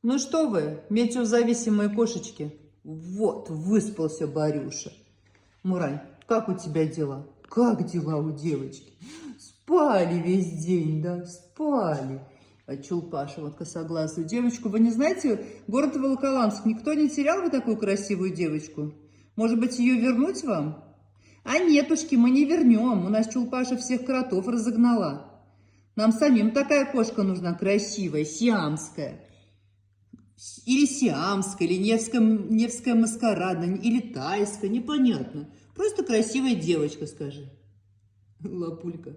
Ну что вы, метеозависимые кошечки? Вот, выспался Барюша. Мурань, как у тебя дела? Как дела у девочки? Спали весь день, да? Спали. А Чулпаша, вот косоглазую девочку. Вы не знаете, город Волоколамск, никто не терял бы такую красивую девочку? Может быть, ее вернуть вам? А нетушки, мы не вернем. У нас Чулпаша всех кротов разогнала. Нам самим такая кошка нужна, красивая, сиамская. Или сиамская, или невская маскарадная, или тайская, непонятно. Просто красивая девочка, скажи. Лапулька.